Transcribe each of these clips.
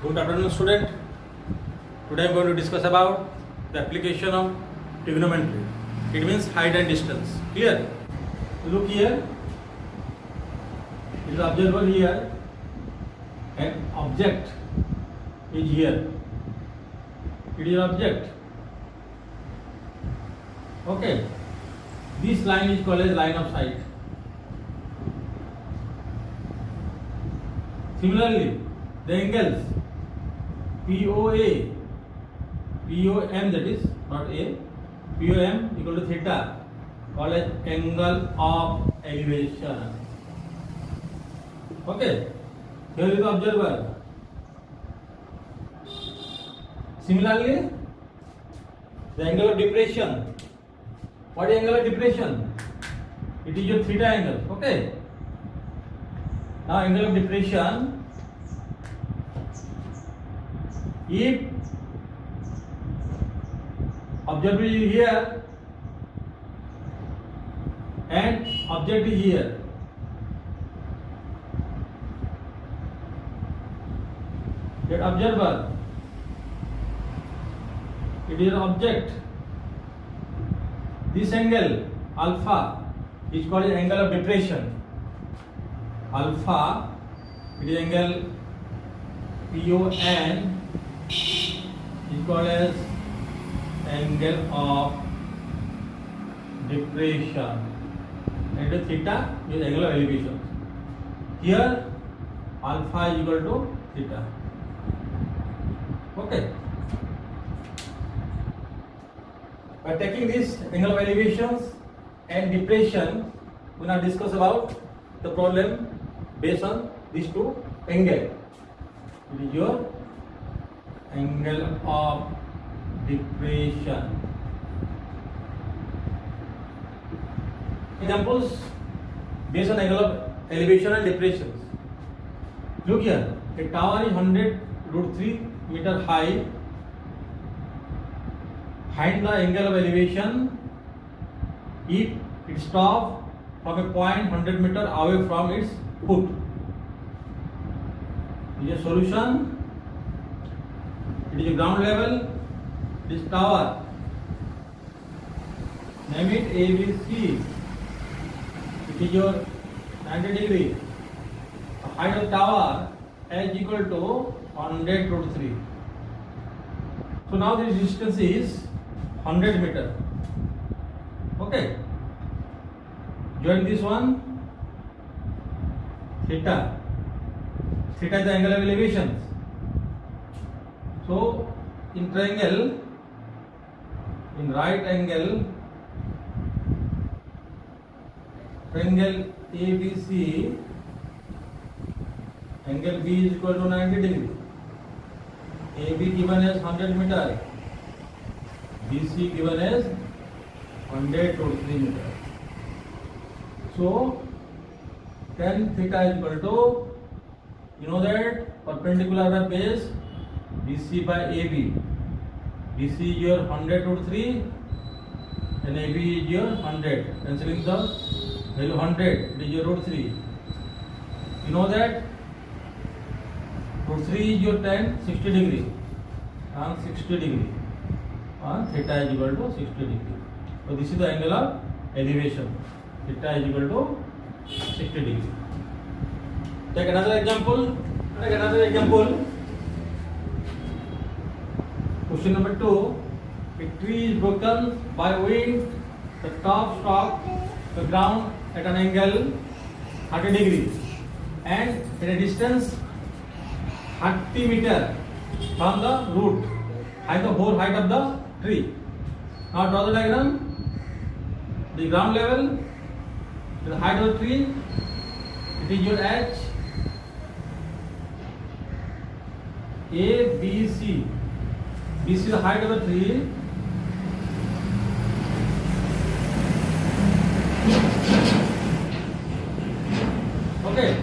Good afternoon, student. Today I am going to discuss about the application of trigonometry. It means height and distance. Clear? Look here. It is observable here. An object is here. It is object. Okay. This line is called as line of sight. Similarly, the angles POA, POM, that is not A, POM equal to theta, called as angle of elevation. Okay, here is the observer. Similarly, the angle of depression. What is angle of depression? It is your theta angle. Okay. Now angle of depression, if observer is here and object is here, that observer, it is an object. This angle alpha is called as angle of depression. Alpha, it is angle PON is called as angle of depression, and theta is angle of elevation. Here alpha is equal to theta. Okay. By taking this angle of elevations and depression, we now discuss about the problem based on these two angles. It is your angle of depression. Examples based on angle of elevation and depressions. Look here, a tower is 100√3 meter high. Find the angle of elevation if it stops from a point 100 meter away from its foot. This is a solution. It is a ground level. This tower, name it ABC. It is your 90 degree. The height of the tower is equal to 100√3. So now this distance is 100 meter. Okay. Join this one. Theta. Theta is the angle of elevations. So in triangle, in right angle, triangle ABC, angle B is equal to 90 degree. AB given as 100 meter. BC given as 100√3 meter. So tan theta is equal to, you know that perpendicular of base BC by AB. BC is your 100√3 and AB is your 100. Cancelling the value 100, it is your √3. You know that √3 is your tan 60 degree and 60 degree. And theta is equal to 60 degree. So this is the angle of elevation. Theta is equal to 60 degree. Take another example. Question number 2. A tree is broken by wind. The top struck the ground at an angle 30 degree and at a distance 30 meter from the root. Height the whole height of the tree. Now draw the diagram. The ground level, the height of the tree, it is your H. A, B, C. B C is the height of the tree. Okay.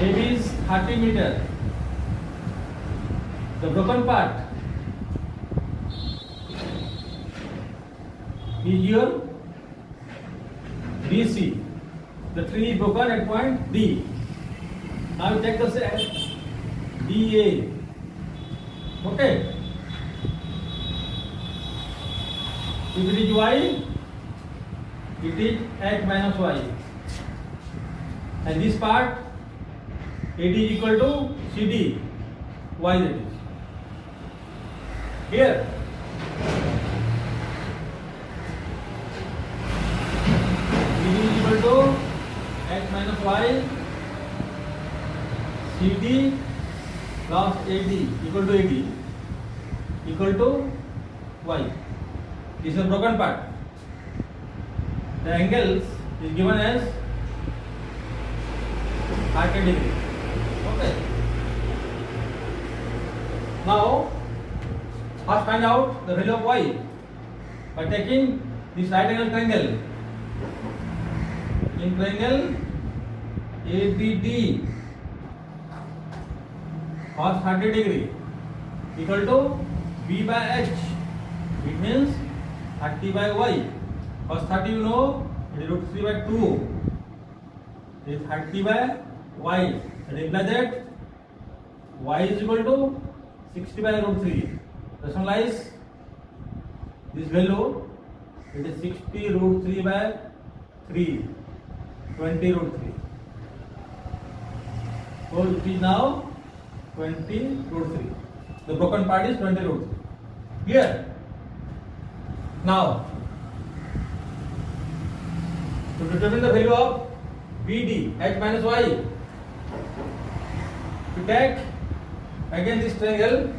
A, B is 30 meter. The broken part is your BC. The tree is broken at point D. Now we take the DA. Okay. If it is y, it is x minus y. And this part, AD is equal to CD, y that is. Here, CD is equal to x minus y, CD plus AD equal to AD equal to y. This is a broken part. The angles is given as 30 degree. Okay. Now, first find out the value of y by taking this right angle triangle. In triangle ABD, cos 30 degree equal to B by H. It means 30 by y. Cos 30 you know, it is root 3 by 2. It is 30 by y. Reply that y is equal to 60 by root 3. Rationalize this value. It is 60 root 3 by 3. 20 root 3. So it is now 20 root 3. The broken part is 20 root 3. Clear? Now, to determine the value of BD, x minus y, to take again this triangle,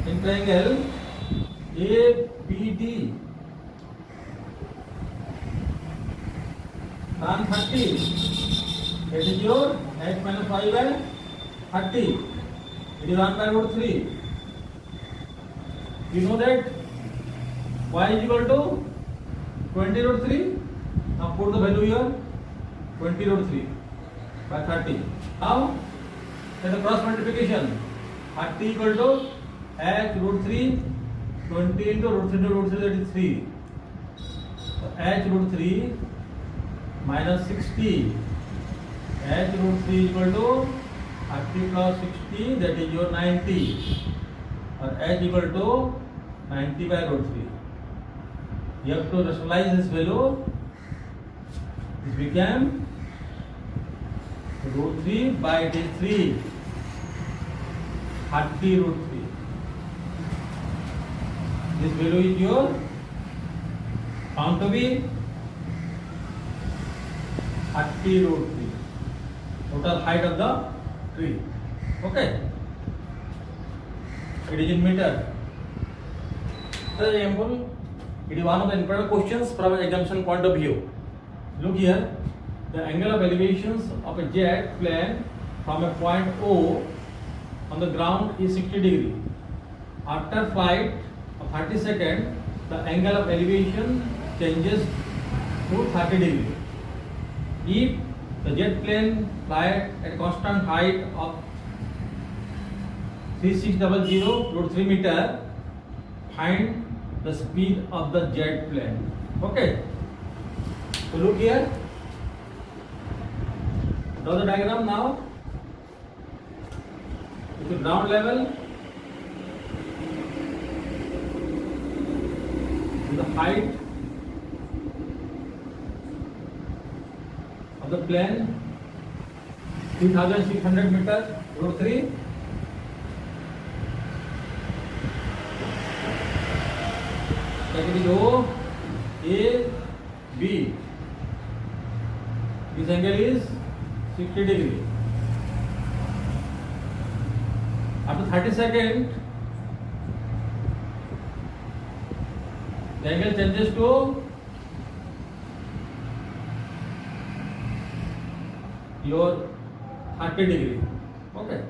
in triangle ABD, tan 30, that is your x minus y by 30, it is 1 by root 3. You know that y is equal to 20 root 3. Now put the value here, 20 root 3 by 30. Now, as a cross multiplication, 30 equal to h root 3, 20 into root 3 into root 3, that is 3. So h root 3 minus 60. H root 3 equal to 30 plus 60, that is your 90. Or h equal to 90 by root 3. You have to rationalize this value. This became root 3 by it is 3. 30 root 3. This value is your found to be 30 root 3. Total height of the tree. Okay. It is in meter. For example, it is one of the important questions from an examination point of view. Look here, the angle of elevations of a jet plane from a point O on the ground is 60 degree. After flight of 30 seconds, the angle of elevation changes to 30 degree. If the jet plane flies at a constant height of 3600 root 3 meter, find the speed of the jet plane. Okay. So look here. Draw the diagram now. It's the ground level. The height of the plane 3600 meter root 3. That is O, A, B. This angle is 60 degree. After 30 seconds, the angle changes to your 30 degree. Okay.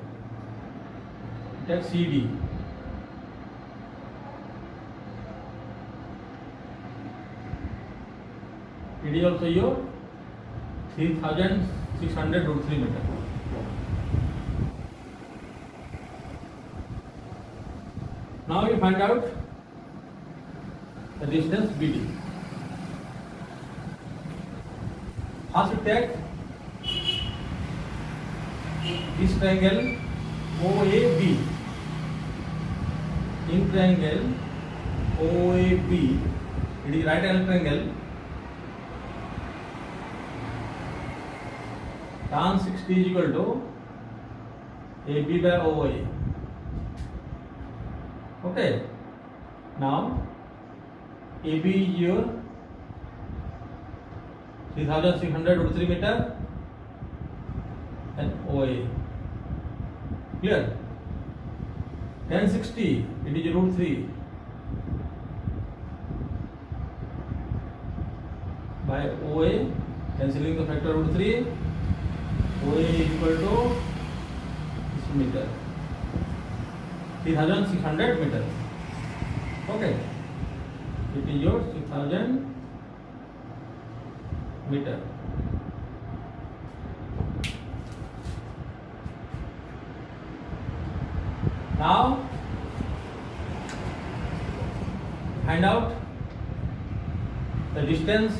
Take CD. It is also your 3600 root 3 meter. Now we find out the distance BD. First we take this triangle OAB. In triangle OAB, it is right angle triangle. Tan 60 is equal to AB by OA. Okay. Now AB is your 3600 meter and OA. Clear? Tan 60, it is root 3 by OA, cancelling the factor root 3. OA is equal to this meter, 3600 meter. Okay, it is your 6000 meter. Now find out the distance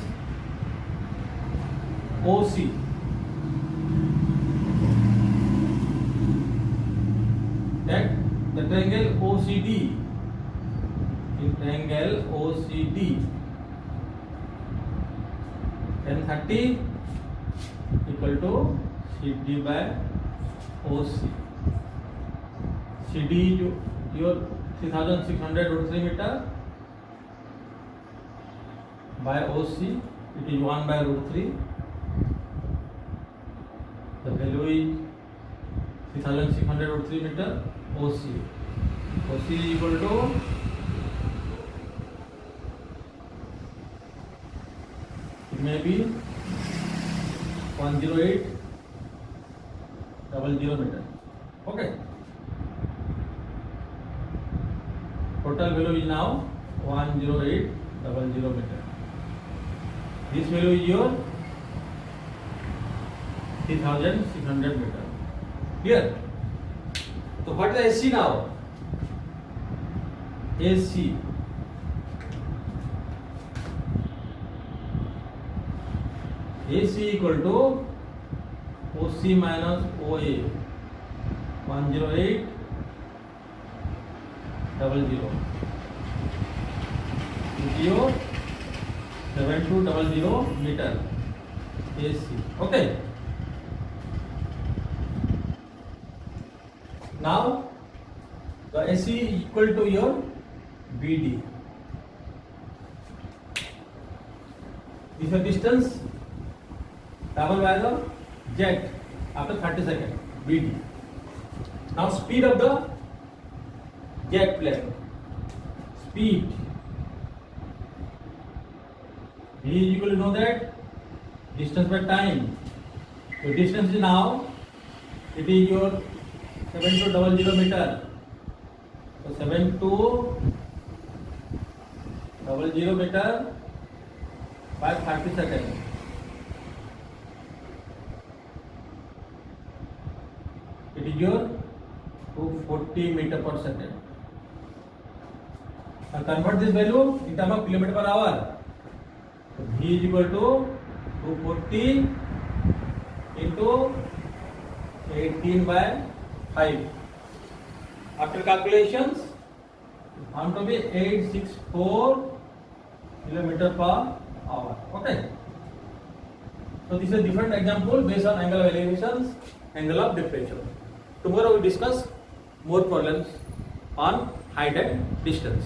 OC. That the triangle OCD, in triangle OCD, tan 30 equal to CD by OC. CD is your 3600 root 3 meter by OC, it is 1 by root 3. The value is 3600 root 3 meter. OC is equal to it may be 10800 meter. Okay. Total value is now 10800 meter. This value is your 3600 meter. Clear? So what is the AC now? AC equal to OC minus OA, 10800. It is your 7200 meter AC. Okay. Now the AC is equal to your BD. This is the distance traveled by the jet after 30 seconds, BD. Now speed of the jet plane. Speed V is equal to know that distance by time. So distance is now, it is your 7200 meter. So 7200 meter by 30 seconds. It is your 240 meter per second. Now convert this value in terms of kilometer per hour. So V is equal to 240 into 18 by 5. After calculations, it found to be 864 kilometer per hour. Okay. So this is a different example based on angle of elevations, angle of departure. Tomorrow we discuss more problems on height and distance.